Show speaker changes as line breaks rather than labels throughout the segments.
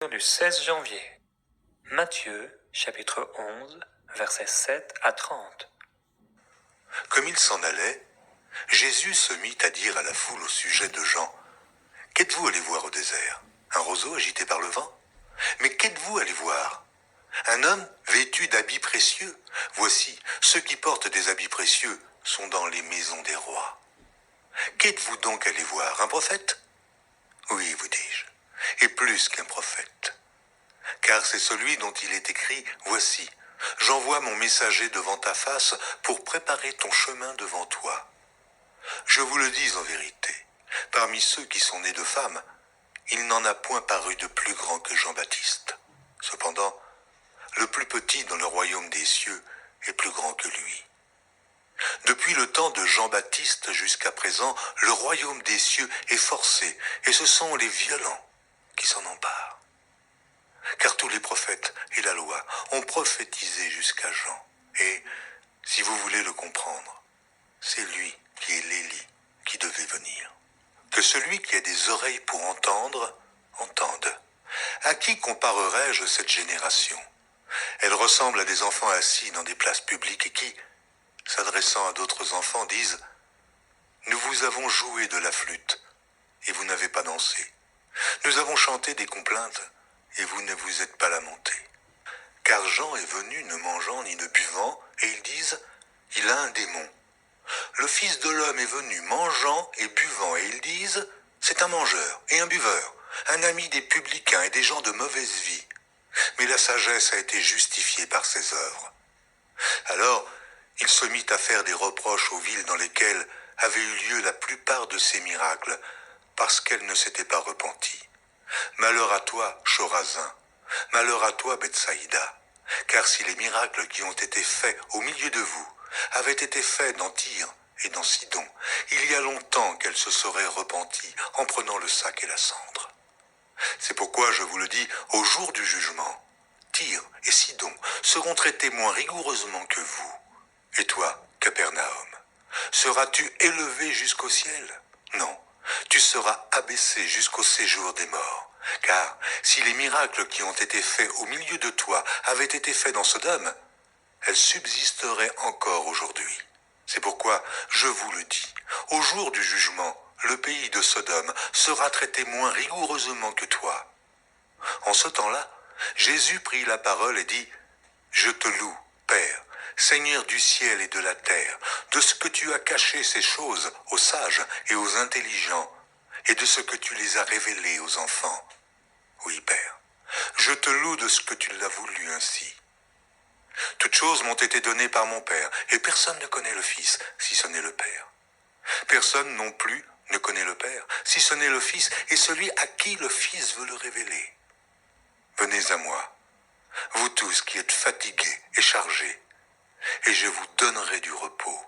du 16 janvier. Matthieu, chapitre 11, versets 7 à 30.
Comme il s'en allait, Jésus se mit à dire à la foule au sujet de Jean, « Qu'êtes-vous allé voir au désert? Un roseau agité par le vent? Mais qu'êtes-vous allé voir? Un homme vêtu d'habits précieux? Voici, ceux qui portent des habits précieux sont dans les maisons des rois. Qu'êtes-vous donc allé voir? Un prophète? Oui, vous dis-je, et plus qu'un prophète. Car c'est celui dont il est écrit, « Voici, j'envoie mon messager devant ta face pour préparer ton chemin devant toi. » Je vous le dis en vérité, parmi ceux qui sont nés de femmes, il n'en a point paru de plus grand que Jean-Baptiste. Cependant, le plus petit dans le royaume des cieux est plus grand que lui. Depuis le temps de Jean-Baptiste jusqu'à présent, le royaume des cieux est forcé, et ce sont les violents qui s'en emparent. Car tous les prophètes et la loi ont prophétisé jusqu'à Jean. Et, si vous voulez le comprendre, c'est lui qui est l'Élie qui devait venir. Que celui qui a des oreilles pour entendre, entende. À qui comparerai-je cette génération? Elle ressemble à des enfants assis dans des places publiques et qui, s'adressant à d'autres enfants, disent « Nous vous avons joué de la flûte et vous n'avez pas dansé. Nous avons chanté des complaintes et vous ne vous êtes pas lamentés. Car Jean est venu ne mangeant ni ne buvant et ils disent « Il a un démon. » Le Fils de l'homme est venu mangeant et buvant et ils disent « C'est un mangeur et un buveur, un ami des publicains et des gens de mauvaise vie. » Mais la sagesse a été justifiée par ses œuvres. Alors, il se mit à faire des reproches aux villes dans lesquelles avaient eu lieu la plupart de ces miracles, parce qu'elles ne s'étaient pas repenties. Malheur à toi, Chorazin, malheur à toi, Bethsaïda, car si les miracles qui ont été faits au milieu de vous avaient été faits dans Tyr et dans Sidon, il y a longtemps qu'elles se seraient repenties en prenant le sac et la cendre. C'est pourquoi je vous le dis, au jour du jugement, Tyr et Sidon seront traités moins rigoureusement que vous. Et toi, Capernaum, seras-tu élevé jusqu'au ciel? Non, tu seras abaissé jusqu'au séjour des morts. Car si les miracles qui ont été faits au milieu de toi avaient été faits dans Sodome, elles subsisteraient encore aujourd'hui. C'est pourquoi je vous le dis, au jour du jugement, le pays de Sodome sera traité moins rigoureusement que toi. En ce temps-là, Jésus prit la parole et dit « Je te loue, Père, Seigneur du ciel et de la terre, de ce que tu as caché ces choses aux sages et aux intelligents, et de ce que tu les as révélées aux enfants. Oui, Père, je te loue de ce que tu l'as voulu ainsi. Toutes choses m'ont été données par mon Père, et personne ne connaît le Fils, si ce n'est le Père. Personne non plus ne connaît le Père, si ce n'est le Fils, et celui à qui le Fils veut le révéler. Venez à moi, vous tous qui êtes fatigués et chargés, et je vous donnerai du repos.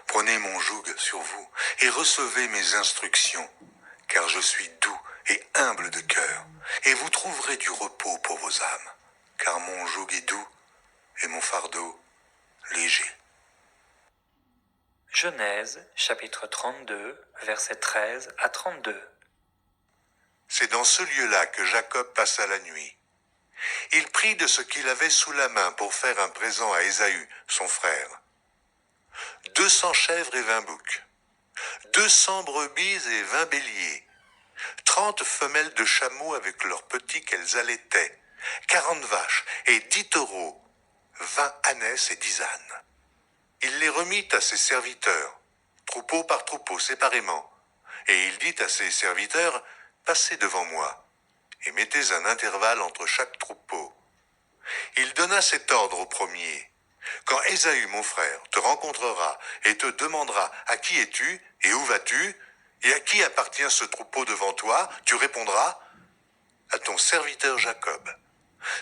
Prenez mon joug sur vous et recevez mes instructions, car je suis doux et humble de cœur, et vous trouverez du repos pour vos âmes, car mon joug est doux et mon fardeau léger.
Genèse, chapitre 32, versets 13 à 32.
C'est dans ce lieu-là que Jacob passa la nuit. Il prit de ce qu'il avait sous la main pour faire un présent à Ésaü, son frère. 200 chèvres et 20 boucs, 200 brebis et 20 béliers, 30 femelles de chameaux avec leurs petits qu'elles allaitaient, 40 vaches et 10 taureaux, 20 ânesses et 10 ânes. Il les remit à ses serviteurs, troupeau par troupeau séparément, et il dit à ses serviteurs, « Passez devant moi, et mettez un intervalle entre chaque troupeau. » Il donna cet ordre au premier. « Quand Ésaü, mon frère, te rencontrera et te demandera « À qui es-tu et où vas-tu et à qui appartient ce troupeau devant toi ?» tu répondras « À ton serviteur Jacob.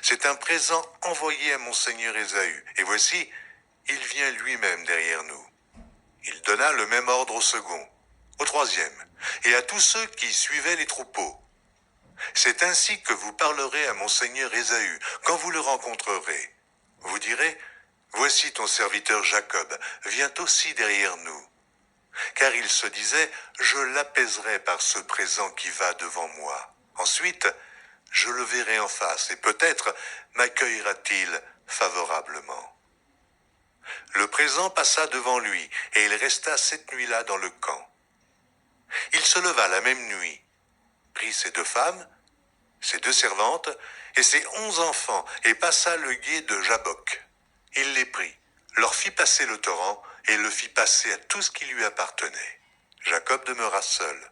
C'est un présent envoyé à mon seigneur Ésaü, et voici, il vient lui-même derrière nous. » Il donna le même ordre au second, au troisième, et à tous ceux qui suivaient les troupeaux. C'est ainsi que vous parlerez à mon seigneur Ésaü, quand vous le rencontrerez. Vous direz, « Voici ton serviteur Jacob, vient aussi derrière nous. » Car il se disait, « Je l'apaiserai par ce présent qui va devant moi. Ensuite, je le verrai en face et peut-être m'accueillera-t-il favorablement. Le présent passa devant lui et il resta cette nuit-là dans le camp. Il se leva la même nuit, prit ses 2 femmes, ses 2 servantes et ses 11 enfants et passa le gué de Jabbok. Il les prit, leur fit passer le torrent et le fit passer à tout ce qui lui appartenait. Jacob demeura seul.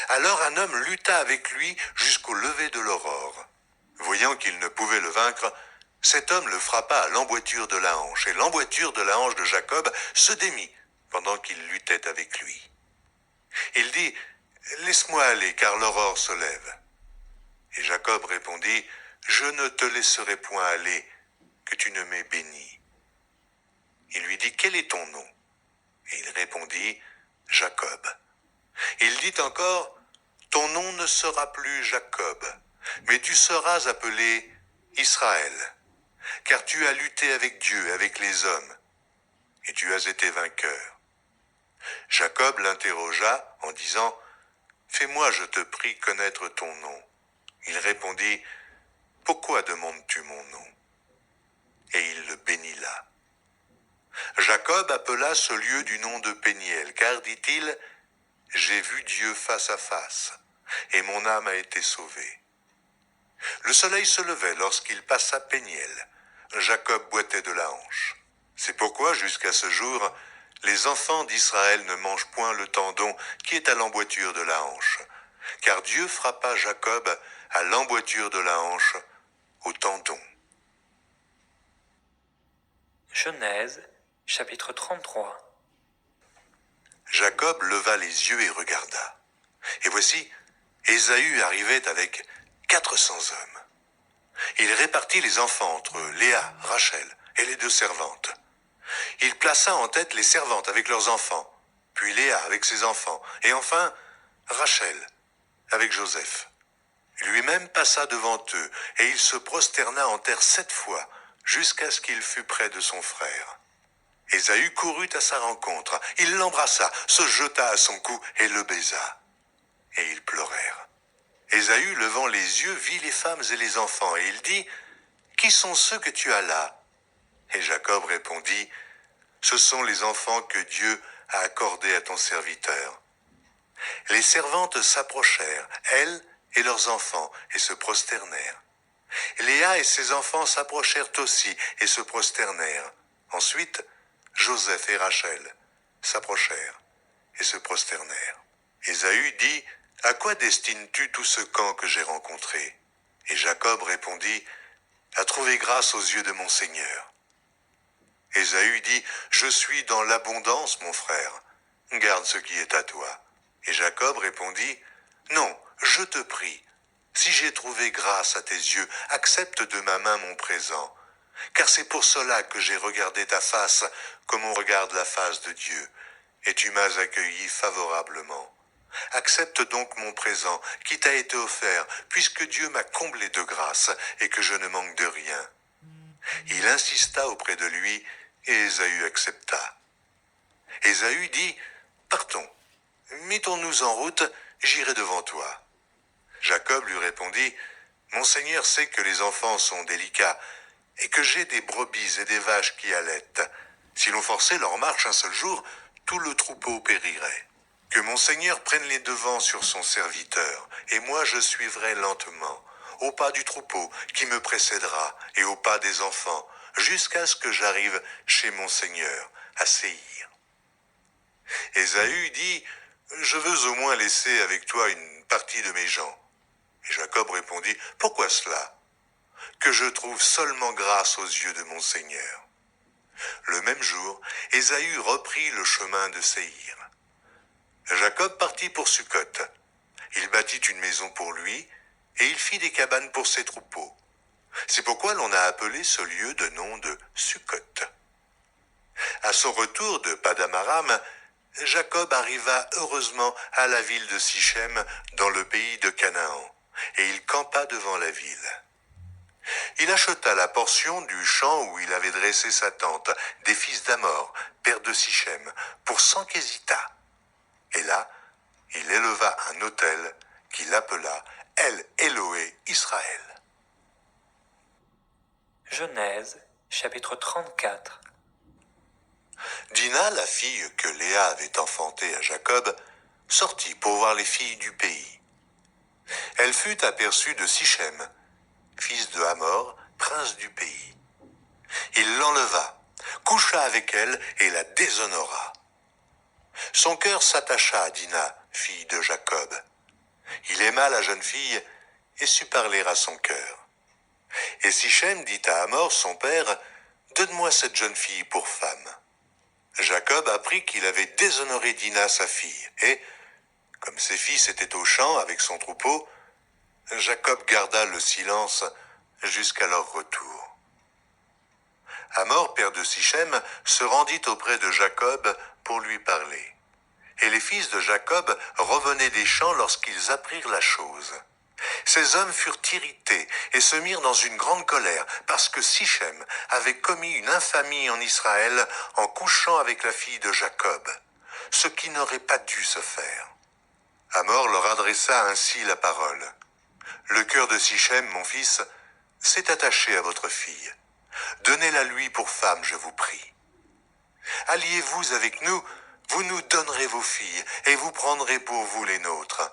Alors un homme lutta avec lui jusqu'au lever de l'aurore. Voyant qu'il ne pouvait le vaincre, cet homme le frappa à l'emboîture de la hanche, et l'emboîture de la hanche de Jacob se démit pendant qu'il luttait avec lui. Il dit, « Laisse-moi aller, car l'aurore se lève. » Et Jacob répondit, « Je ne te laisserai point aller, que tu ne m'aies béni. » Il lui dit, « Quel est ton nom ?» Et il répondit, « Jacob. » Il dit encore, « Ton nom ne sera plus Jacob, mais tu seras appelé Israël, car tu as lutté avec Dieu, avec les hommes, et tu as été vainqueur. » Jacob l'interrogea en disant, « Fais-moi, je te prie, connaître ton nom. » Il répondit, « Pourquoi demandes-tu mon nom ?» Et il le bénit là. Jacob appela ce lieu du nom de Péniel, car, dit-il, « J'ai vu Dieu face à face, et mon âme a été sauvée. » Le soleil se levait lorsqu'il passa Péniel. Jacob boitait de la hanche. C'est pourquoi, jusqu'à ce jour, les enfants d'Israël ne mangent point le tendon qui est à l'emboîture de la hanche, car Dieu frappa Jacob à l'emboîture de la hanche, au tendon.
Genèse, chapitre 33.
Jacob leva les yeux et regarda. Et voici, Ésaü arrivait avec 400 hommes. Il répartit les enfants entre Léa, Rachel et les 2 servantes. Il plaça en tête les servantes avec leurs enfants, puis Léa avec ses enfants, et enfin Rachel avec Joseph. Lui-même passa devant eux, et il se prosterna en terre 7 fois, jusqu'à ce qu'il fût près de son frère. Ésaü courut à sa rencontre, il l'embrassa, se jeta à son cou et le baisa. Et ils pleurèrent. Ésaü, levant les yeux, vit les femmes et les enfants, et il dit, « Qui sont ceux que tu as là ?» Et Jacob répondit, « Ce sont les enfants que Dieu a accordés à ton serviteur. » Les servantes s'approchèrent, elles et leurs enfants, et se prosternèrent. Léa et ses enfants s'approchèrent aussi et se prosternèrent. Ensuite, Joseph et Rachel s'approchèrent et se prosternèrent. Ésaü dit, « À quoi destines-tu tout ce camp que j'ai rencontré ?» Et Jacob répondit, « À trouver grâce aux yeux de mon Seigneur. » Ésaü dit, « Je suis dans l'abondance, mon frère. Garde ce qui est à toi. » Et Jacob répondit, « Non, je te prie, si j'ai trouvé grâce à tes yeux, accepte de ma main mon présent. Car c'est pour cela que j'ai regardé ta face comme on regarde la face de Dieu, et tu m'as accueilli favorablement. Accepte donc mon présent qui t'a été offert, puisque Dieu m'a comblé de grâce et que je ne manque de rien. » Il insista auprès de lui, et Ésaü accepta. Ésaü dit, « Partons, mettons-nous en route, j'irai devant toi. » Jacob lui répondit, « Mon Seigneur sait que les enfants sont délicats, et que j'ai des brebis et des vaches qui allaitent. Si l'on forçait leur marche un seul jour, tout le troupeau périrait. Que mon Seigneur prenne les devants sur son serviteur, et moi je suivrai lentement, au pas du troupeau qui me précédera, et au pas des enfants, jusqu'à ce que j'arrive chez mon Seigneur, à Séhir. » Ésaü dit, « Je veux au moins laisser avec toi une partie de mes gens. » Et Jacob répondit, « Pourquoi cela ? Que je trouve seulement grâce aux yeux de mon Seigneur. » Le même jour, Ésaü reprit le chemin de Séhir. Jacob partit pour Sukkot. Il bâtit une maison pour lui, et il fit des cabanes pour ses troupeaux. C'est pourquoi l'on a appelé ce lieu de nom de Sukkot. À son retour de Padam-Aram, Jacob arriva heureusement à la ville de Sichem, dans le pays de Canaan, et il campa devant la ville. Il acheta la portion du champ où il avait dressé sa tente, des fils d'Amor, père de Sichem, pour 100 késitas. Et là, il éleva un autel qu'il appela El Eloé Israël.
Genèse, chapitre 34.
Dina, la fille que Léa avait enfantée à Jacob, sortit pour voir les filles du pays. Elle fut aperçue de Sichem, fils de Hamor, prince du pays. Il l'enleva, coucha avec elle et la déshonora. Son cœur s'attacha à Dina, fille de Jacob. Il aima la jeune fille et sut parler à son cœur. Et Sichem dit à Hamor, son père, « Donne-moi cette jeune fille pour femme. » Jacob apprit qu'il avait déshonoré Dina, sa fille, et, comme ses fils étaient au champ avec son troupeau, Jacob garda le silence jusqu'à leur retour. Hamor, père de Sichem, se rendit auprès de Jacob pour lui parler. Et les fils de Jacob revenaient des champs lorsqu'ils apprirent la chose. Ces hommes furent irrités et se mirent dans une grande colère parce que Sichem avait commis une infamie en Israël en couchant avec la fille de Jacob, ce qui n'aurait pas dû se faire. Hamor leur adressa ainsi la parole. « Le cœur de Sichem, mon fils, s'est attaché à votre fille. Donnez-la lui pour femme, je vous prie. Alliez-vous avec nous, vous nous donnerez vos filles, et vous prendrez pour vous les nôtres.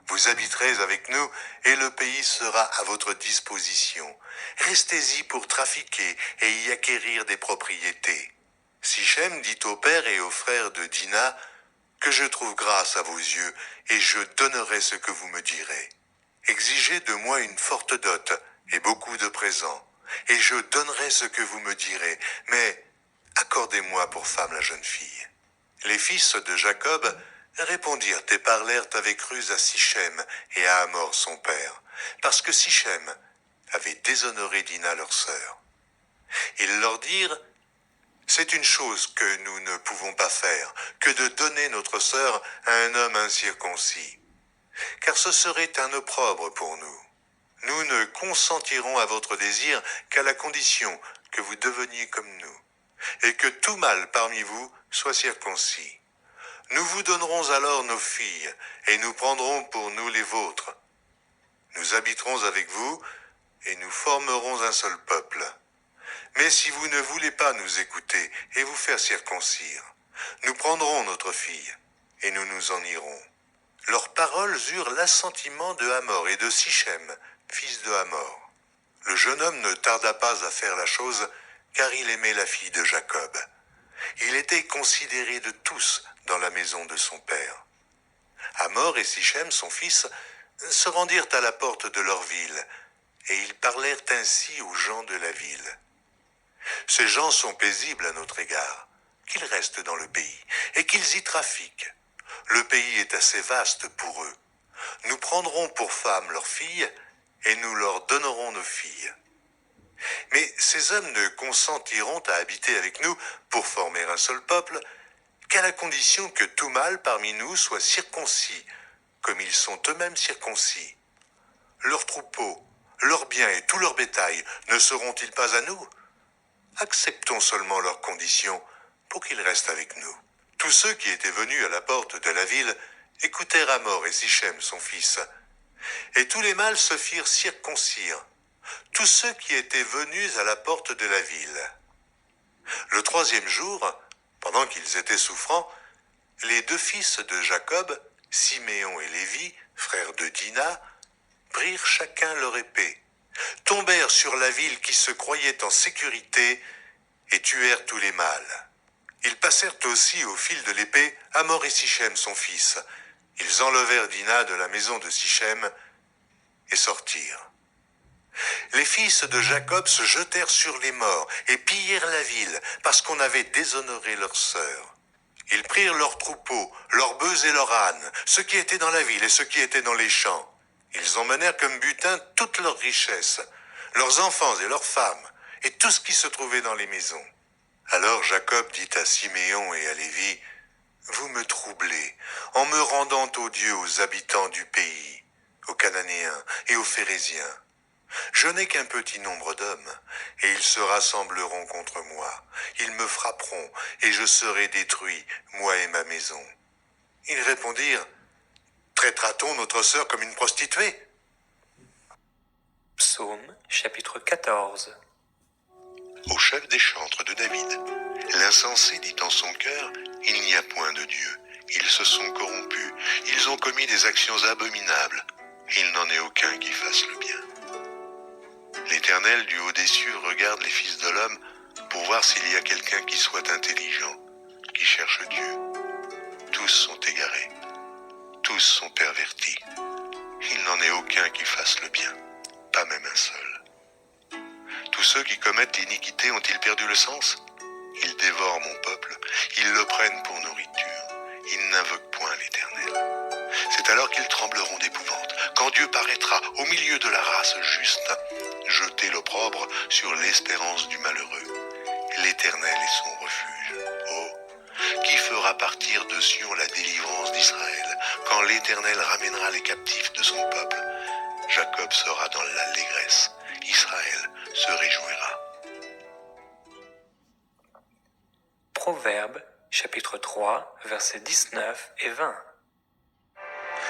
Vous habiterez avec nous, et le pays sera à votre disposition. Restez-y pour trafiquer et y acquérir des propriétés. » Sichem dit au père et aux frères de Dina, « Que je trouve grâce à vos yeux, et je donnerai ce que vous me direz. Exigez de moi une forte dot et beaucoup de présents, et je donnerai ce que vous me direz, mais accordez-moi pour femme la jeune fille. » Les fils de Jacob répondirent et parlèrent avec ruse à Sichem et à Hamor son père, parce que Sichem avait déshonoré Dina leur sœur. Ils leur dirent, « C'est une chose que nous ne pouvons pas faire, que de donner notre sœur à un homme incirconcis, car ce serait un opprobre pour nous. Nous ne consentirons à votre désir qu'à la condition que vous deveniez comme nous, et que tout mâle parmi vous soit circoncis. Nous vous donnerons alors nos filles, et nous prendrons pour nous les vôtres. Nous habiterons avec vous, et nous formerons un seul peuple. Mais si vous ne voulez pas nous écouter et vous faire circoncire, nous prendrons notre fille, et nous nous en irons. » Leurs paroles eurent l'assentiment de Hamor et de Sichem, fils de Hamor. Le jeune homme ne tarda pas à faire la chose, car il aimait la fille de Jacob. Il était considéré de tous dans la maison de son père. Hamor et Sichem, son fils, se rendirent à la porte de leur ville, et ils parlèrent ainsi aux gens de la ville. « Ces gens sont paisibles à notre égard, qu'ils restent dans le pays, et qu'ils y trafiquent. Le pays est assez vaste pour eux. Nous prendrons pour femmes leurs filles, et nous leur donnerons nos filles. Mais ces hommes ne consentiront à habiter avec nous pour former un seul peuple, qu'à la condition que tout mâle parmi nous soit circoncis, comme ils sont eux-mêmes circoncis. Leurs troupeaux, leurs biens et tout leur bétail ne seront-ils pas à nous? Acceptons seulement leurs conditions pour qu'ils restent avec nous. » Tous ceux qui étaient venus à la porte de la ville écoutèrent Hamor et Sichem, son fils. Et tous les mâles se firent circoncire, tous ceux qui étaient venus à la porte de la ville. Le troisième jour, pendant qu'ils étaient souffrants, les deux fils de Jacob, Siméon et Lévi, frères de Dina, prirent chacun leur épée, tombèrent sur la ville qui se croyait en sécurité et tuèrent tous les mâles. Ils passèrent aussi au fil de l'épée Hamor et Sichem, son fils. Ils enlevèrent Dina de la maison de Sichem et sortirent. Les fils de Jacob se jetèrent sur les morts et pillèrent la ville parce qu'on avait déshonoré leur sœur. Ils prirent leurs troupeaux, leurs bœufs et leurs ânes, ceux qui étaient dans la ville et ceux qui étaient dans les champs. Ils emmenèrent comme butin toutes leurs richesses, leurs enfants et leurs femmes, et tout ce qui se trouvait dans les maisons. Alors Jacob dit à Siméon et à Lévi, « Vous me troublez en me rendant odieux aux habitants du pays, aux Cananéens et aux Phéréziens. Je n'ai qu'un petit nombre d'hommes, et ils se rassembleront contre moi. Ils me frapperont, et je serai détruit, moi et ma maison. » Ils répondirent, « Traitera-t-on notre sœur comme une prostituée?
Psaume chapitre 14.
Au chef des chantres de David, l'insensé dit en son cœur, il n'y a point de Dieu. Ils se sont corrompus, ils ont commis des actions abominables. Il n'en est aucun qui fasse le bien. L'Éternel du haut des cieux regarde les fils de l'homme pour voir s'il y a quelqu'un qui soit intelligent, qui cherche Dieu. Tous sont égarés, tous sont pervertis. Il n'en est aucun qui fasse le bien, pas même un seul. Tous ceux qui commettent l'iniquité ont-ils perdu le sens? Ils dévorent mon peuple, ils le prennent pour nourriture. Ils n'invoquent point l'Éternel. C'est alors qu'ils trembleront d'épouvante, quand Dieu paraîtra au milieu de la race juste, jeter l'opprobre sur l'espérance du malheureux. L'Éternel est son refuge. Oh, qui fera partir de Sion la délivrance d'Israël, quand l'Éternel ramènera les captifs de son peuple? Jacob sera dans l'allégresse, Israël se réjouira.
Proverbe chapitre 3, versets 19 et 20.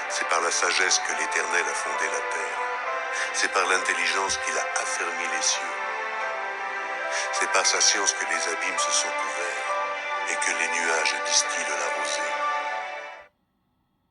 C'est par la sagesse que l'Éternel a fondé la terre. C'est par l'intelligence qu'il a affermi les cieux. C'est par sa science que les abîmes se sont ouverts et que les nuages distillent la rosée.